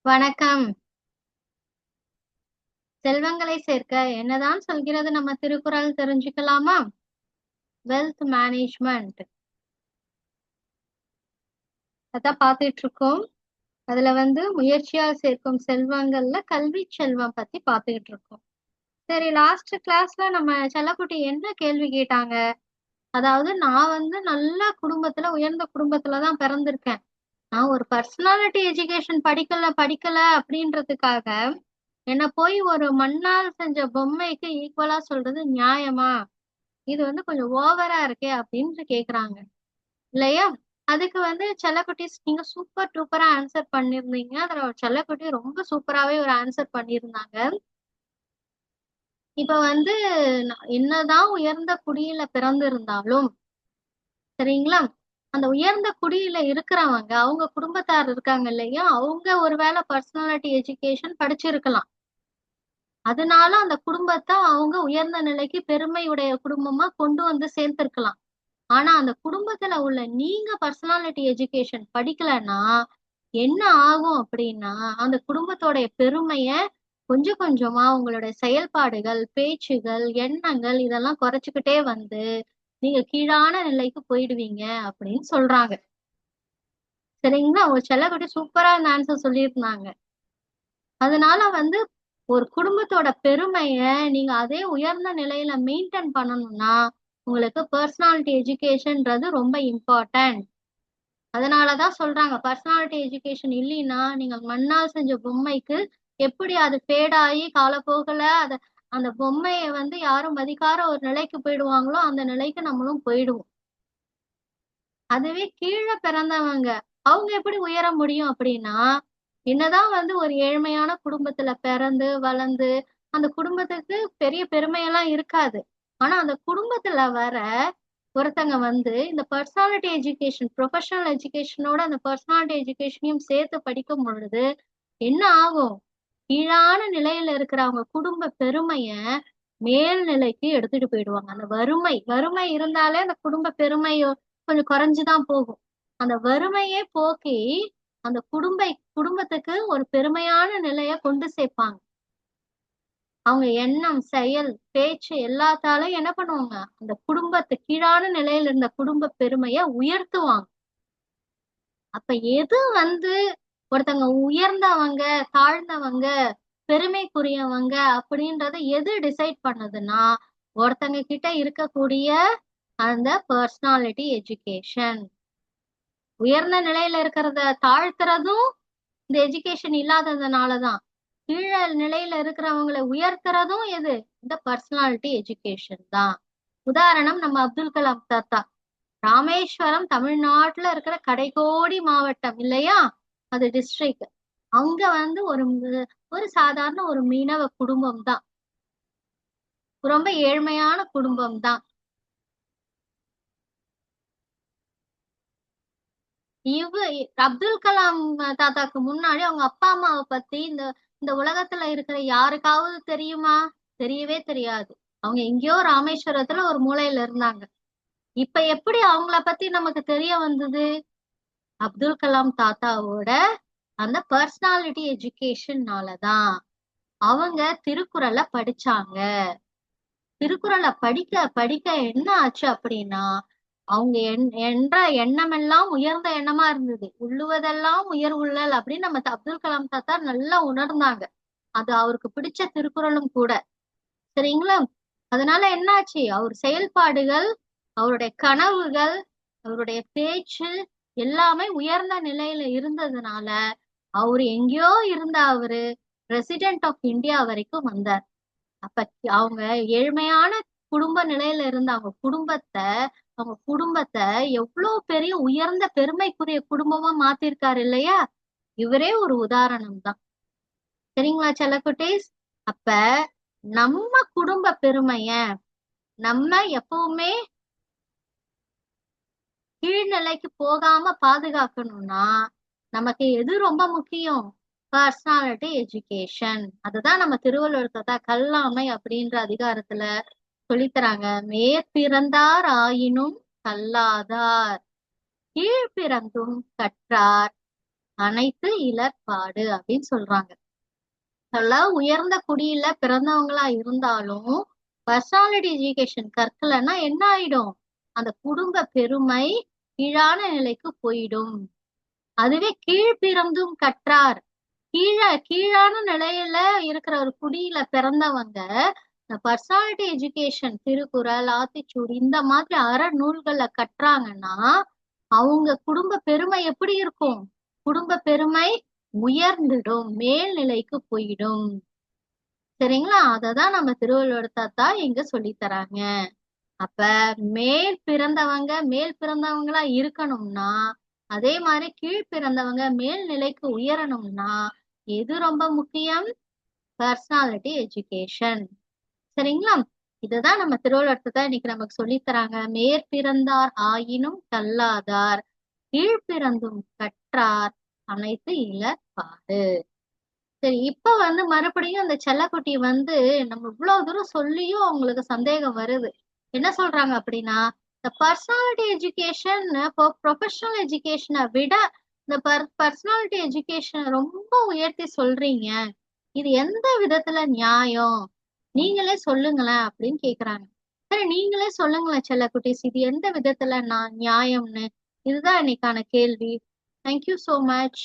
வணக்கம். செல்வங்களை சேர்க்க என்னதான் சொல்கிறது நம்ம திருக்குறள் தெரிஞ்சுக்கலாமா? வெல்த் மேனேஜ்மெண்ட் அதான் பார்த்துட்டு இருக்கோம். அதுல முயற்சியால் சேர்க்கும் செல்வங்கள்ல கல்வி செல்வம் பத்தி பார்த்துக்கிட்டு இருக்கோம். சரி, லாஸ்ட் கிளாஸ்ல நம்ம செல்லக்குட்டி என்ன கேள்வி கேட்டாங்க? அதாவது நான் நல்ல குடும்பத்துல, உயர்ந்த குடும்பத்துலதான் பிறந்திருக்கேன். நான் ஒரு பர்சனாலிட்டி எஜுகேஷன் படிக்கல அப்படின்றதுக்காக என்ன போய் ஒரு மண்ணால் செஞ்ச பொம்மைக்கு ஈக்குவலா சொல்றது நியாயமா? இது கொஞ்சம் ஓவரா இருக்கே அப்படின்னு கேக்குறாங்க இல்லையா? அதுக்கு செல்லக்குட்டீஸ் நீங்க சூப்பர் டூப்பரா ஆன்சர் பண்ணிருந்தீங்க. அதுல ஒரு செல்லக்குட்டி ரொம்ப சூப்பராவே ஒரு ஆன்சர் பண்ணியிருந்தாங்க. இப்ப என்னதான் உயர்ந்த குடியில பிறந்திருந்தாலும் சரிங்களா, அந்த உயர்ந்த குடியில இருக்கிறவங்க அவங்க குடும்பத்தார் இருக்காங்க இல்லையா, அவங்க ஒருவேளை பர்சனாலிட்டி எஜுகேஷன் படிச்சிருக்கலாம். அதனால அந்த குடும்பத்தை அவங்க உயர்ந்த நிலைக்கு பெருமையுடைய குடும்பமா கொண்டு சேர்த்திருக்கலாம். ஆனா அந்த குடும்பத்துல உள்ள நீங்க பர்சனாலிட்டி எஜுகேஷன் படிக்கலன்னா என்ன ஆகும் அப்படின்னா, அந்த குடும்பத்தோட பெருமைய கொஞ்சம் கொஞ்சமா உங்களுடைய செயல்பாடுகள், பேச்சுகள், எண்ணங்கள் இதெல்லாம் குறைச்சுக்கிட்டே நீங்க கீழான நிலைக்கு போயிடுவீங்க அப்படின்னு சொல்றாங்க. சரிங்களா? ஒரு செல்லக்குட்டி சூப்பரா இந்த ஆன்சர் சொல்லியிருந்தாங்க. அதனால ஒரு குடும்பத்தோட பெருமைய நீங்க அதே உயர்ந்த நிலையில மெயின்டைன் பண்ணணும்னா உங்களுக்கு பர்சனாலிட்டி எஜுகேஷன்ன்றது ரொம்ப இம்பார்ட்டன்ட். அதனாலதான் சொல்றாங்க பர்சனாலிட்டி எஜுகேஷன் இல்லைன்னா நீங்க மண்ணால் செஞ்ச பொம்மைக்கு எப்படி அது ஃபேட் ஆகி காலப்போகல அந்த பொம்மைய யாரும் மதிக்கார ஒரு நிலைக்கு போயிடுவாங்களோ அந்த நிலைக்கு நம்மளும் போயிடுவோம். அதுவே கீழே பிறந்தவங்க அவங்க எப்படி உயர முடியும் அப்படின்னா, என்னதான் ஒரு ஏழ்மையான குடும்பத்துல பிறந்து வளர்ந்து அந்த குடும்பத்துக்கு பெரிய பெருமையெல்லாம் இருக்காது. ஆனா அந்த குடும்பத்துல ஒருத்தங்க இந்த பர்சனாலிட்டி எஜுகேஷன், ப்ரொஃபஷனல் எஜுகேஷனோட அந்த பர்சனாலிட்டி எஜுகேஷனையும் சேர்த்து படிக்கும் பொழுது என்ன ஆகும்? கீழான நிலையில இருக்கிற அவங்க குடும்ப பெருமைய மேல் நிலைக்கு எடுத்துட்டு போயிடுவாங்க. அந்த வறுமை வறுமை இருந்தாலே அந்த குடும்ப பெருமை கொஞ்சம் குறைஞ்சுதான் போகும். அந்த வறுமையே போக்கி அந்த குடும்பத்துக்கு ஒரு பெருமையான நிலைய கொண்டு சேர்ப்பாங்க. அவங்க எண்ணம், செயல், பேச்சு எல்லாத்தாலும் என்ன பண்ணுவாங்க? அந்த குடும்பத்து கீழான நிலையில இருந்த குடும்ப பெருமைய உயர்த்துவாங்க. அப்ப எது ஒருத்தங்க உயர்ந்தவங்க, தாழ்ந்தவங்க, பெருமைக்குரியவங்க அப்படின்றத எது டிசைட் பண்ணுதுன்னா, ஒருத்தங்க கிட்ட இருக்கக்கூடிய அந்த பர்சனாலிட்டி எஜுகேஷன். உயர்ந்த நிலையில இருக்கிறத தாழ்த்துறதும் இந்த எஜுகேஷன் இல்லாததுனாலதான். கீழ நிலையில இருக்கிறவங்களை உயர்த்துறதும் எது? இந்த பர்சனாலிட்டி எஜுகேஷன் தான். உதாரணம் நம்ம அப்துல் கலாம் தாத்தா. ராமேஸ்வரம் தமிழ்நாட்டுல இருக்கிற கடைக்கோடி மாவட்டம் இல்லையா, அது டிஸ்ட்ரிக்ட். அங்க ஒரு ஒரு சாதாரண ஒரு மீனவ குடும்பம் தான், ரொம்ப ஏழ்மையான குடும்பம் தான். அப்துல் கலாம் தாத்தாக்கு முன்னாடி அவங்க அப்பா அம்மாவை பத்தி இந்த இந்த உலகத்துல இருக்கிற யாருக்காவது தெரியுமா? தெரியவே தெரியாது. அவங்க எங்கேயோ ராமேஸ்வரத்துல ஒரு மூலையில இருந்தாங்க. இப்ப எப்படி அவங்கள பத்தி நமக்கு தெரிய வந்தது? அப்துல் கலாம் தாத்தாவோட அந்த பர்சனாலிட்டி எஜுகேஷன்னாலதான். அவங்க திருக்குறளை படிச்சாங்க. திருக்குறளை படிக்க படிக்க என்ன ஆச்சு அப்படின்னா, அவங்க என்ற எண்ணம் எல்லாம் உயர்ந்த எண்ணமா இருந்தது. உள்ளுவதெல்லாம் உயர் உள்ளல் அப்படின்னு நம்ம அப்துல் கலாம் தாத்தா நல்லா உணர்ந்தாங்க. அது அவருக்கு பிடிச்ச திருக்குறளும் கூட. சரிங்களா? அதனால என்னாச்சு? அவர் செயல்பாடுகள், அவருடைய கனவுகள், அவருடைய பேச்சு எல்லாமே உயர்ந்த நிலையில இருந்ததுனால அவரு எங்கேயோ இருந்த அவரு பிரசிடென்ட் ஆஃப் இந்தியா வரைக்கும் வந்தார். அப்ப அவங்க ஏழ்மையான குடும்ப நிலையில இருந்த அவங்க குடும்பத்தை எவ்வளவு பெரிய உயர்ந்த பெருமைக்குரிய குடும்பமா மாத்திருக்காரு இல்லையா? இவரே ஒரு உதாரணம் தான். சரிங்களா செல்லக்குட்டீஸ்? அப்ப நம்ம குடும்ப பெருமைய நம்ம எப்பவுமே கீழ்நிலைக்கு போகாம பாதுகாக்கணும்னா நமக்கு எது ரொம்ப முக்கியம்? Personality education. அதுதான் நம்ம திருவள்ளுவர் தாத்தா கல்லாமை அப்படின்ற அதிகாரத்துல சொல்லித்தராங்க. மேற்பிறந்தார் ஆயினும் கல்லாதார், கீழ்பிறந்தும் கற்றார், அனைத்து இலர்பாடு அப்படின்னு சொல்றாங்க. உயர்ந்த குடியில பிறந்தவங்களா இருந்தாலும் பர்சனாலிட்டி எஜுகேஷன் கற்கலைன்னா என்ன ஆயிடும்? அந்த குடும்ப பெருமை கீழான நிலைக்கு போயிடும். அதுவே கீழ்பிறந்தும் கற்றார், கீழான நிலையில இருக்கிற ஒரு குடியில பிறந்தவங்க இந்த பர்சனாலிட்டி எஜுகேஷன், திருக்குறள், ஆத்திச்சூடி இந்த மாதிரி அறநூல்களை கற்றாங்கன்னா அவங்க குடும்ப பெருமை எப்படி இருக்கும்? குடும்ப பெருமை உயர்ந்துடும், மேல்நிலைக்கு போயிடும். சரிங்களா? அததான் நம்ம திருவள்ளுவர் தாத்தா இங்க சொல்லி தராங்க. அப்ப மேல் பிறந்தவங்களா இருக்கணும்னா, அதே மாதிரி கீழ் பிறந்தவங்க மேல்நிலைக்கு உயரணும்னா எது ரொம்ப முக்கியம்? Personality education. சரிங்களா? இதுதான் நம்ம திருவள்ளுவர் தாத்தா இன்னைக்கு நமக்கு சொல்லி தராங்க. மேற்பிறந்தார் ஆயினும் கல்லாதார், கீழ்பிறந்தும் கற்றார் அனைத்து இலர்பாடு. சரி, இப்ப மறுபடியும் அந்த செல்லக்குட்டி நம்ம இவ்வளவு தூரம் சொல்லியும் அவங்களுக்கு சந்தேகம் வருது. என்ன சொல்றாங்க அப்படின்னா, இந்த பர்சனாலிட்டி எஜுகேஷன் ப்ரொஃபஷனல் எஜுகேஷனை விட இந்த பர்சனாலிட்டி எஜுகேஷன் ரொம்ப உயர்த்தி சொல்றீங்க, இது எந்த விதத்துல நியாயம்? நீங்களே சொல்லுங்களேன் அப்படின்னு கேக்குறாங்க. சரி, நீங்களே சொல்லுங்களேன் செல்லக்குட்டிஸ், இது எந்த விதத்துல நான் நியாயம்னு. இதுதான் இன்னைக்கான கேள்வி. Thank you so much.